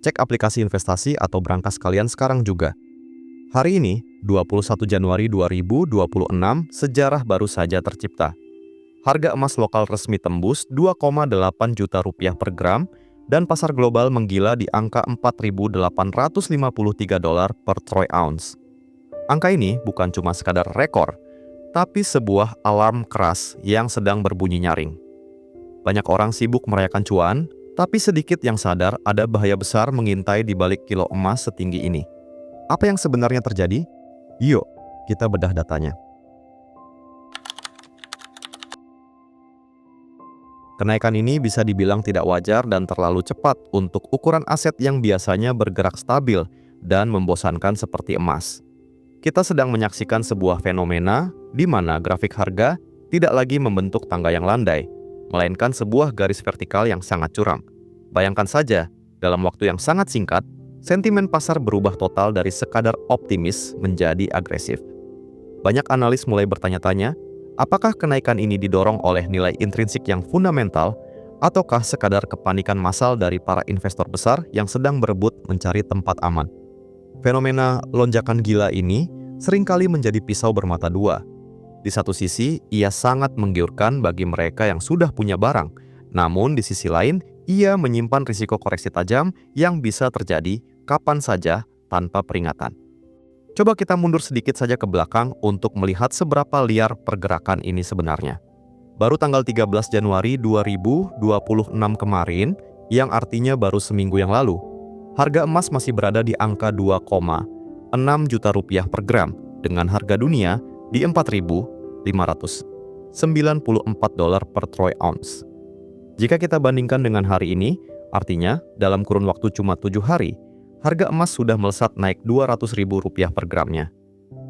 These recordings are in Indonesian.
Cek aplikasi investasi atau brankas kalian sekarang juga. Hari ini, 21 Januari 2026, sejarah baru saja tercipta. Harga emas lokal resmi tembus 2,8 juta rupiah per gram dan pasar global menggila di angka 4.853 dolar per troy ounce. Angka ini bukan cuma sekadar rekor, tapi sebuah alarm keras yang sedang berbunyi nyaring. Banyak orang sibuk merayakan cuan, tapi sedikit yang sadar ada bahaya besar mengintai di balik kilo emas setinggi ini. Apa yang sebenarnya terjadi? Yuk, kita bedah datanya. Kenaikan ini bisa dibilang tidak wajar dan terlalu cepat untuk ukuran aset yang biasanya bergerak stabil dan membosankan seperti emas. Kita sedang menyaksikan sebuah fenomena di mana grafik harga tidak lagi membentuk tangga yang landai, melainkan sebuah garis vertikal yang sangat curam. Bayangkan saja, dalam waktu yang sangat singkat, sentimen pasar berubah total dari sekadar optimis menjadi agresif. Banyak analis mulai bertanya-tanya, apakah kenaikan ini didorong oleh nilai intrinsik yang fundamental ataukah sekadar kepanikan massal dari para investor besar yang sedang berebut mencari tempat aman? Fenomena lonjakan gila ini seringkali menjadi pisau bermata dua. Di satu sisi, ia sangat menggiurkan bagi mereka yang sudah punya barang. Namun di sisi lain, ia menyimpan risiko koreksi tajam yang bisa terjadi kapan saja tanpa peringatan. Coba kita mundur sedikit saja ke belakang untuk melihat seberapa liar pergerakan ini sebenarnya. Baru tanggal 13 Januari 2026 kemarin, yang artinya baru seminggu yang lalu, harga emas masih berada di angka 2,6 juta rupiah per gram dengan harga dunia di 4.594 dolar per troy ounce. Jika kita bandingkan dengan hari ini, artinya dalam kurun waktu cuma 7 hari, harga emas sudah melesat naik Rp200.000 per gramnya.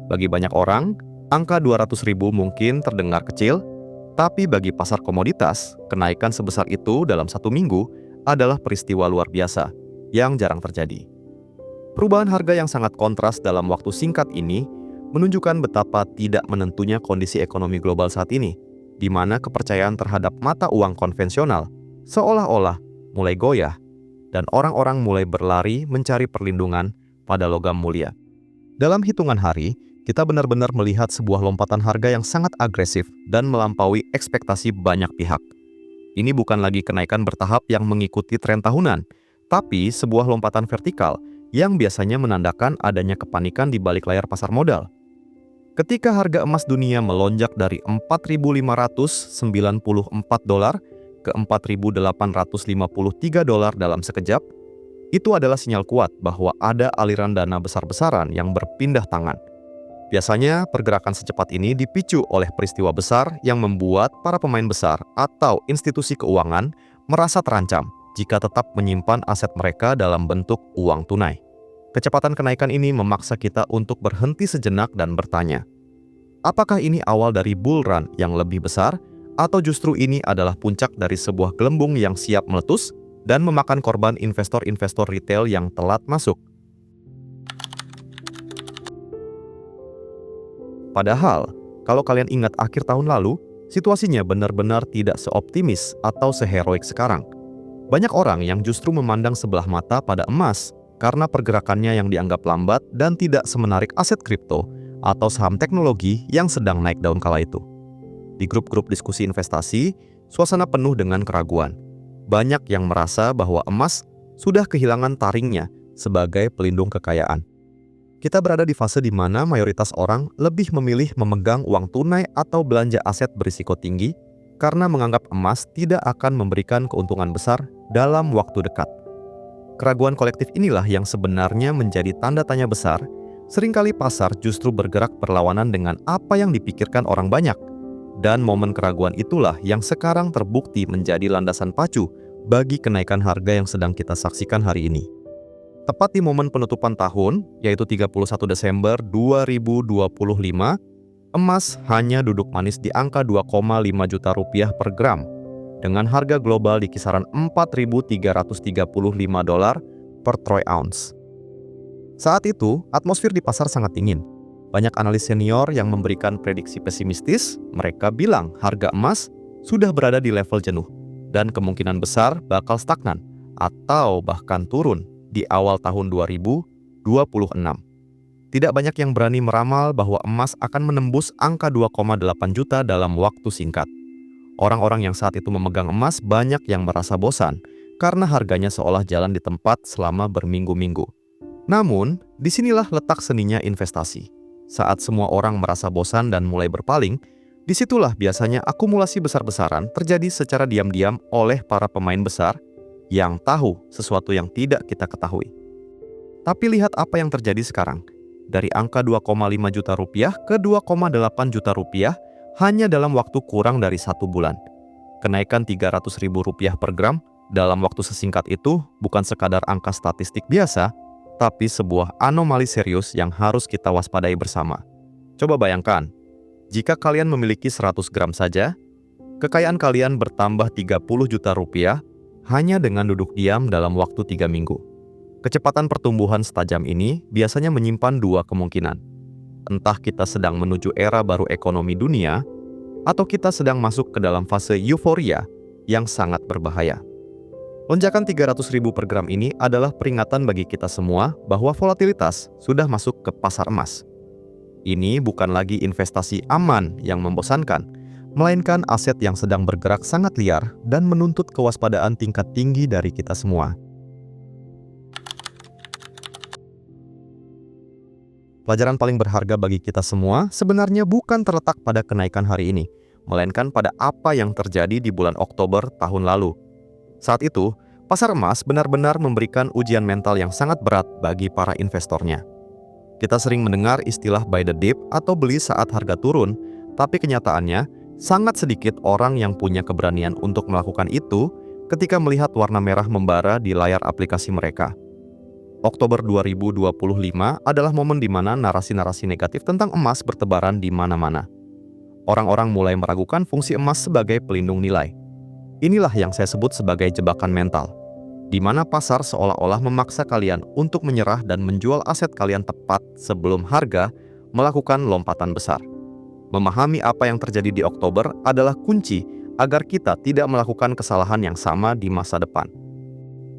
Bagi banyak orang, angka Rp200.000 mungkin terdengar kecil, tapi bagi pasar komoditas, kenaikan sebesar itu dalam satu minggu adalah peristiwa luar biasa yang jarang terjadi. Perubahan harga yang sangat kontras dalam waktu singkat ini menunjukkan betapa tidak menentunya kondisi ekonomi global saat ini, di mana kepercayaan terhadap mata uang konvensional seolah-olah mulai goyah dan orang-orang mulai berlari mencari perlindungan pada logam mulia. Dalam hitungan hari, kita benar-benar melihat sebuah lompatan harga yang sangat agresif dan melampaui ekspektasi banyak pihak. Ini bukan lagi kenaikan bertahap yang mengikuti tren tahunan, tapi sebuah lompatan vertikal yang biasanya menandakan adanya kepanikan di balik layar pasar modal. Ketika harga emas dunia melonjak dari 4.594 dolar ke 4.853 dolar dalam sekejap, itu adalah sinyal kuat bahwa ada aliran dana besar-besaran yang berpindah tangan. Biasanya, pergerakan secepat ini dipicu oleh peristiwa besar yang membuat para pemain besar atau institusi keuangan merasa terancam jika tetap menyimpan aset mereka dalam bentuk uang tunai. Kecepatan kenaikan ini memaksa kita untuk berhenti sejenak dan bertanya, apakah ini awal dari bull run yang lebih besar? Atau justru ini adalah puncak dari sebuah gelembung yang siap meletus dan memakan korban investor-investor retail yang telat masuk. Padahal, kalau kalian ingat akhir tahun lalu, situasinya benar-benar tidak seoptimis atau seheroik sekarang. Banyak orang yang justru memandang sebelah mata pada emas karena pergerakannya yang dianggap lambat dan tidak semenarik aset kripto atau saham teknologi yang sedang naik daun kala itu. Di grup-grup diskusi investasi, suasana penuh dengan keraguan. Banyak yang merasa bahwa emas sudah kehilangan taringnya sebagai pelindung kekayaan. Kita berada di fase di mana mayoritas orang lebih memilih memegang uang tunai atau belanja aset berisiko tinggi karena menganggap emas tidak akan memberikan keuntungan besar dalam waktu dekat. Keraguan kolektif inilah yang sebenarnya menjadi tanda tanya besar. Seringkali pasar justru bergerak berlawanan dengan apa yang dipikirkan orang banyak. Dan momen keraguan itulah yang sekarang terbukti menjadi landasan pacu bagi kenaikan harga yang sedang kita saksikan hari ini. Tepat di momen penutupan tahun, yaitu 31 Desember 2025, emas hanya duduk manis di angka 2,5 juta rupiah per gram, dengan harga global di kisaran 4.335 dolar per troy ounce. Saat itu, atmosfer di pasar sangat dingin. Banyak analis senior yang memberikan prediksi pesimistis. Mereka bilang harga emas sudah berada di level jenuh dan kemungkinan besar bakal stagnan atau bahkan turun di awal tahun 2026. Tidak banyak yang berani meramal bahwa emas akan menembus angka 2,8 juta dalam waktu singkat. Orang-orang yang saat itu memegang emas banyak yang merasa bosan karena harganya seolah jalan di tempat selama berminggu-minggu. Namun, disinilah letak seninya investasi. Saat semua orang merasa bosan dan mulai berpaling, disitulah biasanya akumulasi besar-besaran terjadi secara diam-diam oleh para pemain besar yang tahu sesuatu yang tidak kita ketahui. Tapi lihat apa yang terjadi sekarang. Dari angka 2,5 juta rupiah ke 2,8 juta rupiah hanya dalam waktu kurang dari 1 bulan. Kenaikan Rp300.000 per gram dalam waktu sesingkat itu bukan sekadar angka statistik biasa, tapi sebuah anomali serius yang harus kita waspadai bersama. Coba bayangkan, jika kalian memiliki 100 gram saja, kekayaan kalian bertambah 30 juta rupiah hanya dengan duduk diam dalam waktu 3 minggu. Kecepatan pertumbuhan setajam ini biasanya menyimpan dua kemungkinan. Entah kita sedang menuju era baru ekonomi dunia, atau kita sedang masuk ke dalam fase euforia yang sangat berbahaya. Lonjakan Rp300.000 per gram ini adalah peringatan bagi kita semua bahwa volatilitas sudah masuk ke pasar emas. Ini bukan lagi investasi aman yang membosankan, melainkan aset yang sedang bergerak sangat liar dan menuntut kewaspadaan tingkat tinggi dari kita semua. Pelajaran paling berharga bagi kita semua sebenarnya bukan terletak pada kenaikan hari ini, melainkan pada apa yang terjadi di bulan Oktober tahun lalu. Saat itu, pasar emas benar-benar memberikan ujian mental yang sangat berat bagi para investornya. Kita sering mendengar istilah buy the dip atau beli saat harga turun, tapi kenyataannya sangat sedikit orang yang punya keberanian untuk melakukan itu ketika melihat warna merah membara di layar aplikasi mereka. Oktober 2025 adalah momen di mana narasi-narasi negatif tentang emas bertebaran di mana-mana. Orang-orang mulai meragukan fungsi emas sebagai pelindung nilai. Inilah yang saya sebut sebagai jebakan mental, di mana pasar seolah-olah memaksa kalian untuk menyerah dan menjual aset kalian tepat sebelum harga melakukan lompatan besar. Memahami apa yang terjadi di Oktober adalah kunci agar kita tidak melakukan kesalahan yang sama di masa depan.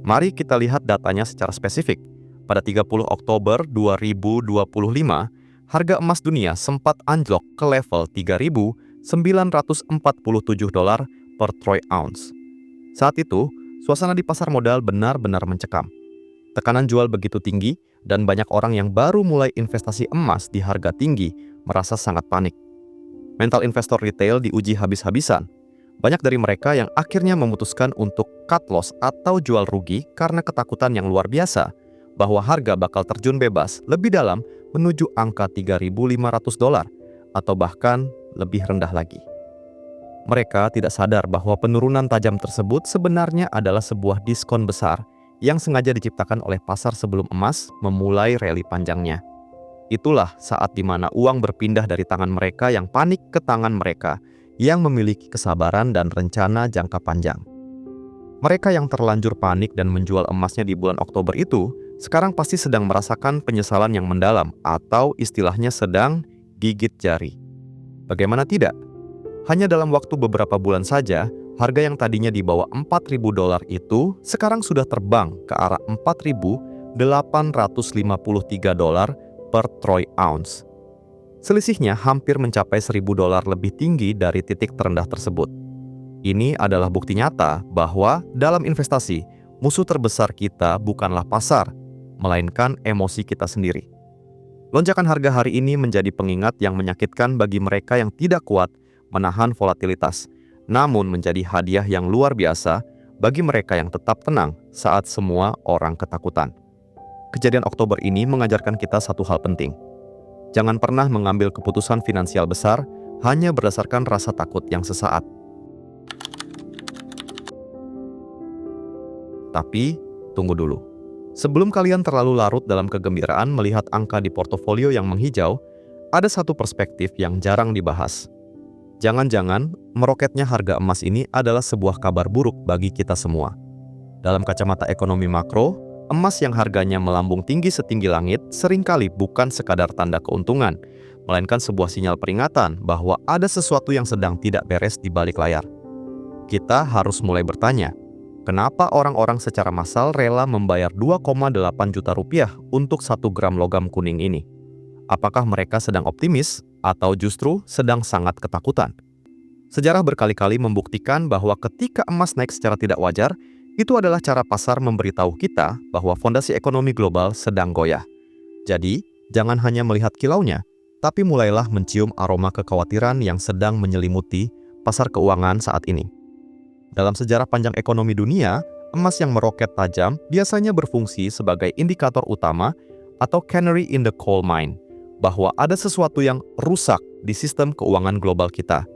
Mari kita lihat datanya secara spesifik. Pada 30 Oktober 2025, harga emas dunia sempat anjlok ke level $3.947 per troy ounce. Saat itu, suasana di pasar modal benar-benar mencekam. Tekanan jual begitu tinggi dan banyak orang yang baru mulai investasi emas di harga tinggi merasa sangat panik. Mental investor retail diuji habis-habisan. Banyak dari mereka yang akhirnya memutuskan untuk cut loss atau jual rugi karena ketakutan yang luar biasa bahwa harga bakal terjun bebas lebih dalam menuju angka $3.500 atau bahkan lebih rendah lagi. Mereka tidak sadar bahwa penurunan tajam tersebut sebenarnya adalah sebuah diskon besar yang sengaja diciptakan oleh pasar sebelum emas memulai rally panjangnya. Itulah saat di mana uang berpindah dari tangan mereka yang panik ke tangan mereka yang memiliki kesabaran dan rencana jangka panjang. Mereka yang terlanjur panik dan menjual emasnya di bulan Oktober itu, sekarang pasti sedang merasakan penyesalan yang mendalam atau istilahnya sedang gigit jari. Bagaimana tidak? Hanya dalam waktu beberapa bulan saja, harga yang tadinya di bawah $4.000 itu sekarang sudah terbang ke arah $4.853 per troy ounce. Selisihnya hampir mencapai $1.000 lebih tinggi dari titik terendah tersebut. Ini adalah bukti nyata bahwa dalam investasi, musuh terbesar kita bukanlah pasar, melainkan emosi kita sendiri. Lonjakan harga hari ini menjadi pengingat yang menyakitkan bagi mereka yang tidak kuat menahan volatilitas, namun menjadi hadiah yang luar biasa bagi mereka yang tetap tenang saat semua orang ketakutan. Kejadian Oktober ini mengajarkan kita satu hal penting. Jangan pernah mengambil keputusan finansial besar hanya berdasarkan rasa takut yang sesaat. Tapi, tunggu dulu. Sebelum kalian terlalu larut dalam kegembiraan melihat angka di portofolio yang menghijau, ada satu perspektif yang jarang dibahas. Jangan-jangan meroketnya harga emas ini adalah sebuah kabar buruk bagi kita semua. Dalam kacamata ekonomi makro, emas yang harganya melambung tinggi setinggi langit seringkali bukan sekadar tanda keuntungan, melainkan sebuah sinyal peringatan bahwa ada sesuatu yang sedang tidak beres di balik layar. Kita harus mulai bertanya, Kenapa orang-orang secara massal rela membayar 2,8 juta rupiah untuk 1 gram logam kuning ini? Apakah mereka sedang optimis atau justru sedang sangat ketakutan? Sejarah berkali-kali membuktikan bahwa ketika emas naik secara tidak wajar, itu adalah cara pasar memberitahu kita bahwa fondasi ekonomi global sedang goyah. Jadi, jangan hanya melihat kilaunya, tapi mulailah mencium aroma kekhawatiran yang sedang menyelimuti pasar keuangan saat ini. Dalam sejarah panjang ekonomi dunia, emas yang meroket tajam biasanya berfungsi sebagai indikator utama atau canary in the coal mine, bahwa ada sesuatu yang rusak di sistem keuangan global kita.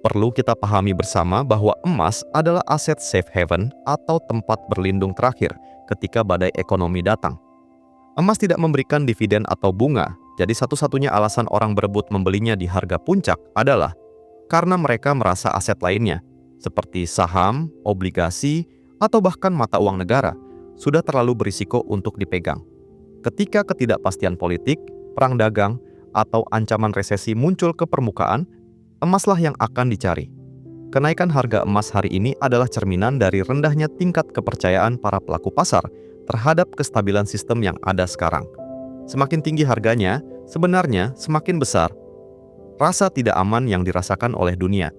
Perlu kita pahami bersama bahwa emas adalah aset safe haven atau tempat berlindung terakhir ketika badai ekonomi datang. Emas tidak memberikan dividen atau bunga, jadi satu-satunya alasan orang berebut membelinya di harga puncak adalah karena mereka merasa aset lainnya, seperti saham, obligasi, atau bahkan mata uang negara, sudah terlalu berisiko untuk dipegang. Ketika ketidakpastian politik, perang dagang, atau ancaman resesi muncul ke permukaan, emaslah yang akan dicari. Kenaikan harga emas hari ini adalah cerminan dari rendahnya tingkat kepercayaan para pelaku pasar terhadap kestabilan sistem yang ada sekarang. Semakin tinggi harganya, sebenarnya semakin besar rasa tidak aman yang dirasakan oleh dunia.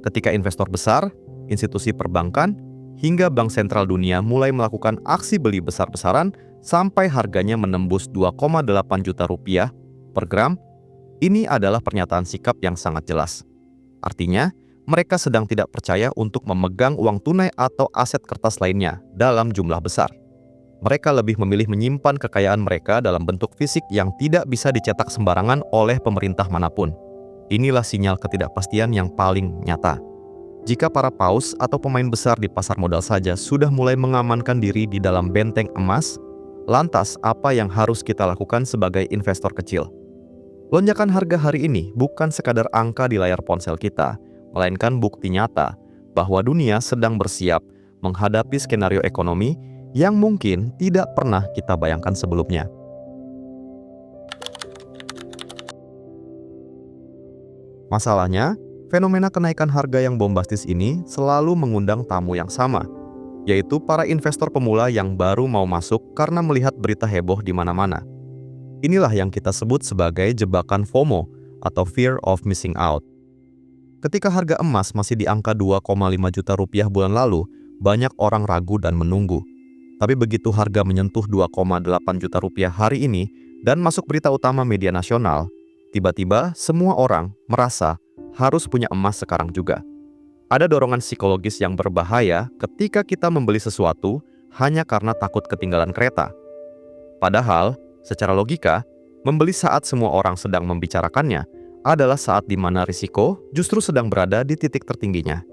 Ketika investor besar, institusi perbankan, hingga bank sentral dunia mulai melakukan aksi beli besar-besaran sampai harganya menembus 2,8 juta rupiah per gram, ini adalah pernyataan sikap yang sangat jelas. Artinya, mereka sedang tidak percaya untuk memegang uang tunai atau aset kertas lainnya dalam jumlah besar. Mereka lebih memilih menyimpan kekayaan mereka dalam bentuk fisik yang tidak bisa dicetak sembarangan oleh pemerintah manapun. Inilah sinyal ketidakpastian yang paling nyata. Jika para paus atau pemain besar di pasar modal saja sudah mulai mengamankan diri di dalam benteng emas, lantas apa yang harus kita lakukan sebagai investor kecil? Lonjakan harga hari ini bukan sekadar angka di layar ponsel kita, melainkan bukti nyata bahwa dunia sedang bersiap menghadapi skenario ekonomi yang mungkin tidak pernah kita bayangkan sebelumnya. Masalahnya, fenomena kenaikan harga yang bombastis ini selalu mengundang tamu yang sama, yaitu para investor pemula yang baru mau masuk karena melihat berita heboh di mana-mana. Inilah yang kita sebut sebagai jebakan FOMO atau Fear of Missing Out. Ketika harga emas masih di angka 2,5 juta rupiah bulan lalu, banyak orang ragu dan menunggu. Tapi begitu harga menyentuh 2,8 juta rupiah hari ini dan masuk berita utama media nasional, tiba-tiba semua orang merasa harus punya emas sekarang juga. Ada dorongan psikologis yang berbahaya ketika kita membeli sesuatu hanya karena takut ketinggalan kereta. Padahal, secara logika, membeli saat semua orang sedang membicarakannya adalah saat di mana risiko justru sedang berada di titik tertingginya.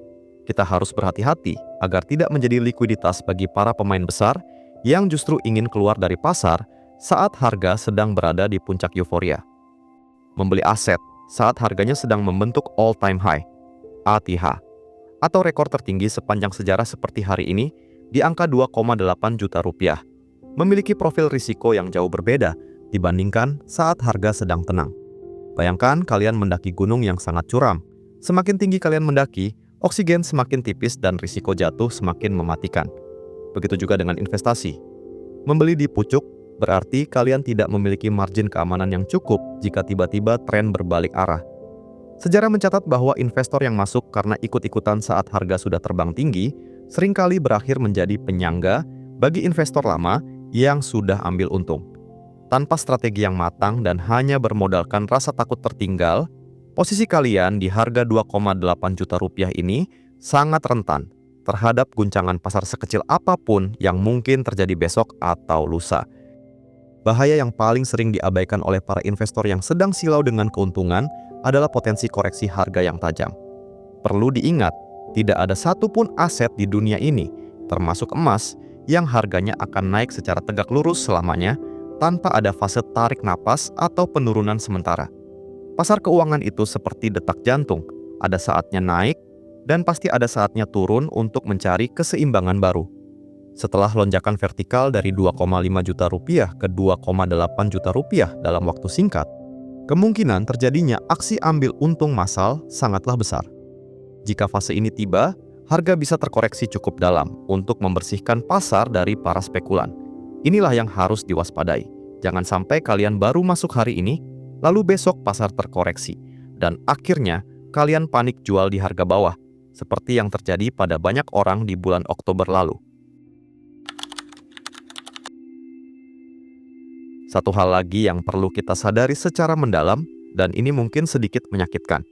Kita harus berhati-hati agar tidak menjadi likuiditas bagi para pemain besar yang justru ingin keluar dari pasar saat harga sedang berada di puncak euforia. Membeli aset saat harganya sedang membentuk all-time high, ATH, atau rekor tertinggi sepanjang sejarah seperti hari ini di angka 2,8 juta rupiah, memiliki profil risiko yang jauh berbeda dibandingkan saat harga sedang tenang. Bayangkan kalian mendaki gunung yang sangat curam. Semakin tinggi kalian mendaki, oksigen semakin tipis dan risiko jatuh semakin mematikan. Begitu juga dengan investasi. Membeli di pucuk berarti kalian tidak memiliki margin keamanan yang cukup jika tiba-tiba tren berbalik arah. Sejarah mencatat bahwa investor yang masuk karena ikut-ikutan saat harga sudah terbang tinggi, seringkali berakhir menjadi penyangga bagi investor lama yang sudah ambil untung. Tanpa strategi yang matang dan hanya bermodalkan rasa takut tertinggal, posisi kalian di harga 2,8 juta rupiah ini sangat rentan terhadap guncangan pasar sekecil apapun yang mungkin terjadi besok atau lusa. Bahaya yang paling sering diabaikan oleh para investor yang sedang silau dengan keuntungan adalah potensi koreksi harga yang tajam. Perlu diingat, tidak ada satupun aset di dunia ini, termasuk emas, yang harganya akan naik secara tegak lurus selamanya tanpa ada fase tarik napas atau penurunan sementara. Pasar keuangan itu seperti detak jantung, ada saatnya naik dan pasti ada saatnya turun untuk mencari keseimbangan baru. Setelah lonjakan vertikal dari 2,5 juta rupiah ke 2,8 juta rupiah dalam waktu singkat, kemungkinan terjadinya aksi ambil untung massal sangatlah besar. Jika fase ini tiba, harga bisa terkoreksi cukup dalam untuk membersihkan pasar dari para spekulan. Inilah yang harus diwaspadai. Jangan sampai kalian baru masuk hari ini, lalu besok pasar terkoreksi, dan akhirnya kalian panik jual di harga bawah, seperti yang terjadi pada banyak orang di bulan Oktober lalu. Satu hal lagi yang perlu kita sadari secara mendalam, dan ini mungkin sedikit menyakitkan.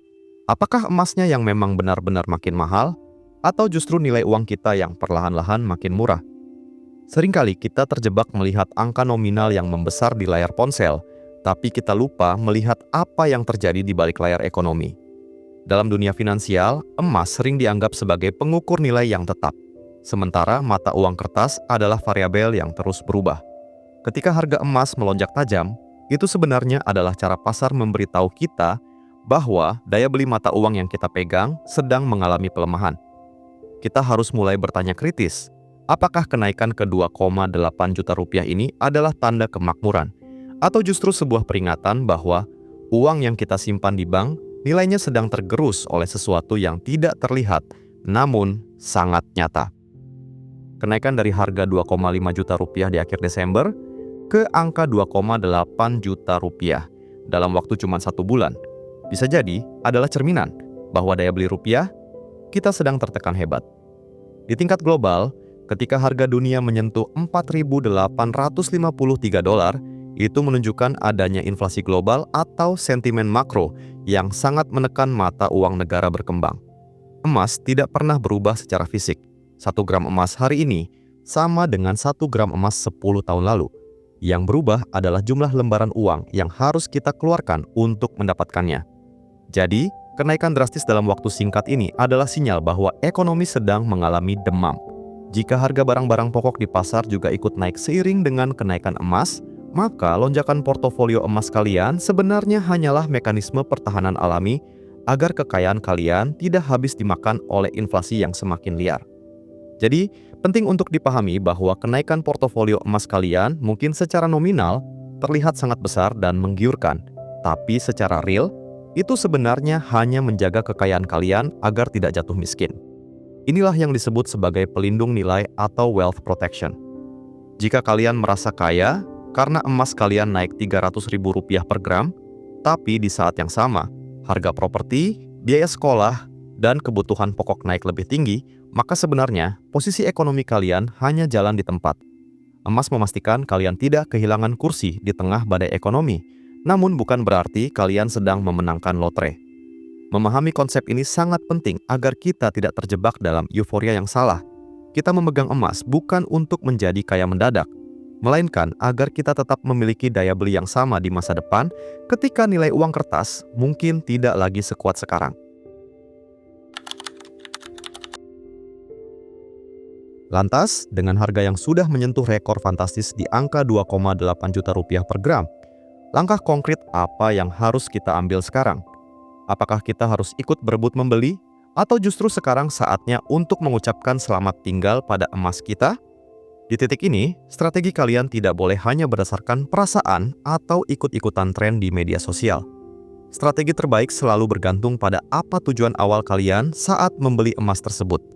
Apakah emasnya yang memang benar-benar makin mahal, atau justru nilai uang kita yang perlahan-lahan makin murah? Seringkali kita terjebak melihat angka nominal yang membesar di layar ponsel, tapi kita lupa melihat apa yang terjadi di balik layar ekonomi. Dalam dunia finansial, emas sering dianggap sebagai pengukur nilai yang tetap, sementara mata uang kertas adalah variabel yang terus berubah. Ketika harga emas melonjak tajam, itu sebenarnya adalah cara pasar memberitahu kita bahwa daya beli mata uang yang kita pegang sedang mengalami pelemahan. Kita harus mulai bertanya kritis, apakah kenaikan ke 2,8 juta rupiah ini adalah tanda kemakmuran, atau justru sebuah peringatan bahwa uang yang kita simpan di bank nilainya sedang tergerus oleh sesuatu yang tidak terlihat, namun sangat nyata. Kenaikan dari harga 2,5 juta rupiah di akhir Desember ke angka 2,8 juta rupiah dalam waktu cuma 1 bulan bisa jadi adalah cerminan bahwa daya beli rupiah kita sedang tertekan hebat. Di tingkat global, ketika harga dunia menyentuh 4.853 dolar, itu menunjukkan adanya inflasi global atau sentimen makro yang sangat menekan mata uang negara berkembang. Emas tidak pernah berubah secara fisik. 1 gram emas hari ini sama dengan 1 gram emas 10 tahun lalu. Yang berubah adalah jumlah lembaran uang yang harus kita keluarkan untuk mendapatkannya. Jadi, kenaikan drastis dalam waktu singkat ini adalah sinyal bahwa ekonomi sedang mengalami demam. Jika harga barang-barang pokok di pasar juga ikut naik seiring dengan kenaikan emas, maka lonjakan portofolio emas kalian sebenarnya hanyalah mekanisme pertahanan alami agar kekayaan kalian tidak habis dimakan oleh inflasi yang semakin liar. Jadi, penting untuk dipahami bahwa kenaikan portofolio emas kalian mungkin secara nominal terlihat sangat besar dan menggiurkan, tapi secara real, itu sebenarnya hanya menjaga kekayaan kalian agar tidak jatuh miskin. Inilah yang disebut sebagai pelindung nilai atau wealth protection. Jika kalian merasa kaya karena emas kalian naik Rp300.000 per gram, tapi di saat yang sama, harga properti, biaya sekolah, dan kebutuhan pokok naik lebih tinggi, maka sebenarnya posisi ekonomi kalian hanya jalan di tempat. Emas memastikan kalian tidak kehilangan kursi di tengah badai ekonomi, namun bukan berarti kalian sedang memenangkan lotre. Memahami konsep ini sangat penting agar kita tidak terjebak dalam euforia yang salah. Kita memegang emas bukan untuk menjadi kaya mendadak, melainkan agar kita tetap memiliki daya beli yang sama di masa depan ketika nilai uang kertas mungkin tidak lagi sekuat sekarang. Lantas, dengan harga yang sudah menyentuh rekor fantastis di angka 2,8 juta rupiah per gram, langkah konkret apa yang harus kita ambil sekarang? Apakah kita harus ikut berebut membeli, atau justru sekarang saatnya untuk mengucapkan selamat tinggal pada emas kita? Di titik ini, strategi kalian tidak boleh hanya berdasarkan perasaan atau ikut-ikutan tren di media sosial. Strategi terbaik selalu bergantung pada apa tujuan awal kalian saat membeli emas tersebut.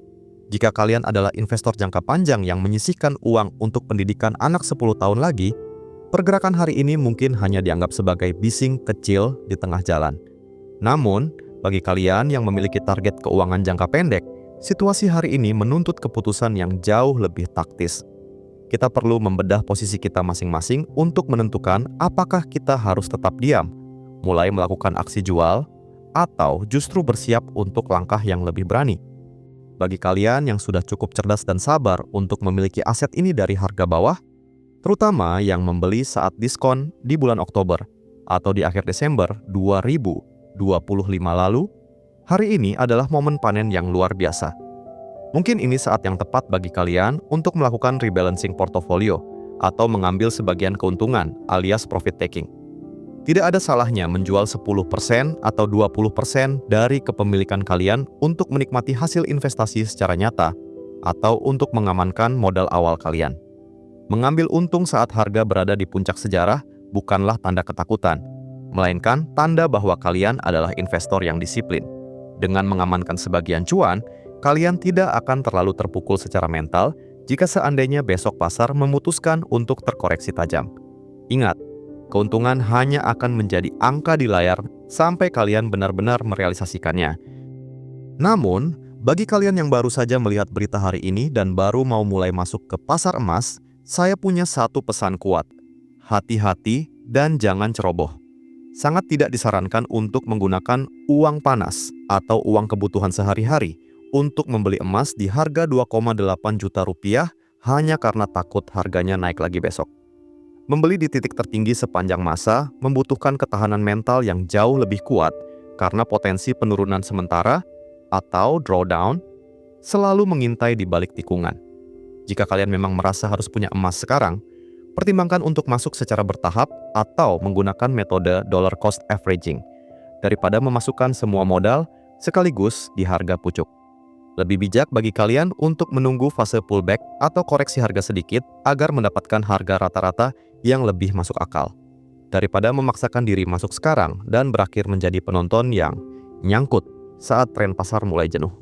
Jika kalian adalah investor jangka panjang yang menyisihkan uang untuk pendidikan anak 10 tahun lagi, pergerakan hari ini mungkin hanya dianggap sebagai bising kecil di tengah jalan. Namun, bagi kalian yang memiliki target keuangan jangka pendek, situasi hari ini menuntut keputusan yang jauh lebih taktis. Kita perlu membedah posisi kita masing-masing untuk menentukan apakah kita harus tetap diam, mulai melakukan aksi jual, atau justru bersiap untuk langkah yang lebih berani. Bagi kalian yang sudah cukup cerdas dan sabar untuk memiliki aset ini dari harga bawah, terutama yang membeli saat diskon di bulan Oktober atau di akhir Desember 2025 lalu, hari ini adalah momen panen yang luar biasa. Mungkin ini saat yang tepat bagi kalian untuk melakukan rebalancing portofolio atau mengambil sebagian keuntungan alias profit taking. Tidak ada salahnya menjual 10% atau 20% dari kepemilikan kalian untuk menikmati hasil investasi secara nyata atau untuk mengamankan modal awal kalian. Mengambil untung saat harga berada di puncak sejarah bukanlah tanda ketakutan, melainkan tanda bahwa kalian adalah investor yang disiplin. Dengan mengamankan sebagian cuan, kalian tidak akan terlalu terpukul secara mental jika seandainya besok pasar memutuskan untuk terkoreksi tajam. Ingat, keuntungan hanya akan menjadi angka di layar sampai kalian benar-benar merealisasikannya. Namun, bagi kalian yang baru saja melihat berita hari ini dan baru mau mulai masuk ke pasar emas, saya punya satu pesan kuat. Hati-hati dan jangan ceroboh. Sangat tidak disarankan untuk menggunakan uang panas atau uang kebutuhan sehari-hari untuk membeli emas di harga 2,8 juta rupiah hanya karena takut harganya naik lagi besok. Membeli di titik tertinggi sepanjang masa membutuhkan ketahanan mental yang jauh lebih kuat karena potensi penurunan sementara atau drawdown selalu mengintai di balik tikungan. Jika kalian memang merasa harus punya emas sekarang, pertimbangkan untuk masuk secara bertahap atau menggunakan metode dollar cost averaging daripada memasukkan semua modal sekaligus di harga pucuk. Lebih bijak bagi kalian untuk menunggu fase pullback atau koreksi harga sedikit agar mendapatkan harga rata-rata yang lebih masuk akal, daripada memaksakan diri masuk sekarang dan berakhir menjadi penonton yang nyangkut saat tren pasar mulai jenuh.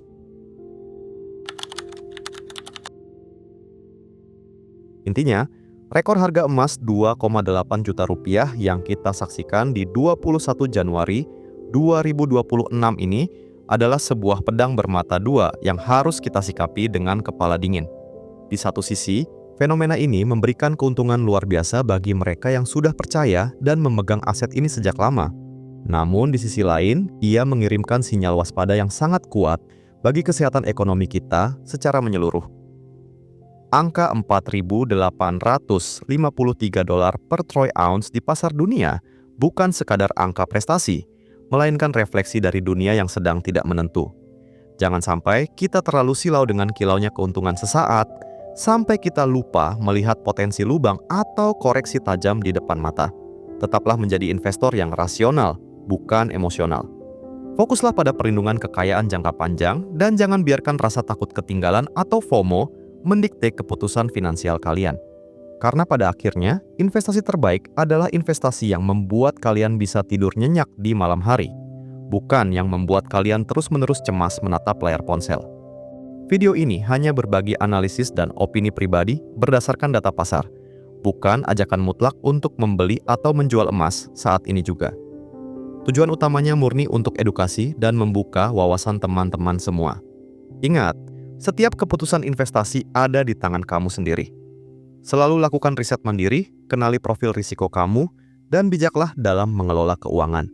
Intinya, rekor harga emas 2,8 juta rupiah yang kita saksikan di 21 Januari 2026 ini adalah sebuah pedang bermata dua yang harus kita sikapi dengan kepala dingin. Di satu sisi, fenomena ini memberikan keuntungan luar biasa bagi mereka yang sudah percaya dan memegang aset ini sejak lama. Namun di sisi lain, ia mengirimkan sinyal waspada yang sangat kuat bagi kesehatan ekonomi kita secara menyeluruh. Angka $4.853 per troy ounce di pasar dunia bukan sekadar angka prestasi, melainkan refleksi dari dunia yang sedang tidak menentu. Jangan sampai kita terlalu silau dengan kilaunya keuntungan sesaat, sampai kita lupa melihat potensi lubang atau koreksi tajam di depan mata. Tetaplah menjadi investor yang rasional, bukan emosional. Fokuslah pada perlindungan kekayaan jangka panjang dan jangan biarkan rasa takut ketinggalan atau FOMO mendikte keputusan finansial kalian. Karena pada akhirnya, investasi terbaik adalah investasi yang membuat kalian bisa tidur nyenyak di malam hari, bukan yang membuat kalian terus-menerus cemas menatap layar ponsel. Video ini hanya berbagi analisis dan opini pribadi berdasarkan data pasar, bukan ajakan mutlak untuk membeli atau menjual emas saat ini juga. Tujuan utamanya murni untuk edukasi dan membuka wawasan teman-teman semua. Ingat, setiap keputusan investasi ada di tangan kamu sendiri. Selalu lakukan riset mandiri, kenali profil risiko kamu, dan bijaklah dalam mengelola keuangan.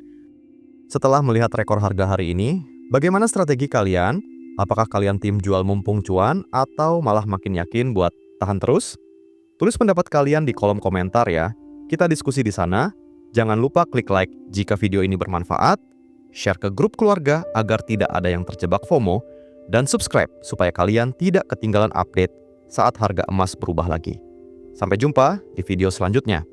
Setelah melihat rekor harga hari ini, bagaimana strategi kalian? Apakah kalian tim jual mumpung cuan atau malah makin yakin buat tahan terus? Tulis pendapat kalian di kolom komentar ya. Kita diskusi di sana. Jangan lupa klik like jika video ini bermanfaat, share ke grup keluarga agar tidak ada yang terjebak FOMO, dan subscribe supaya kalian tidak ketinggalan update saat harga emas berubah lagi. Sampai jumpa di video selanjutnya.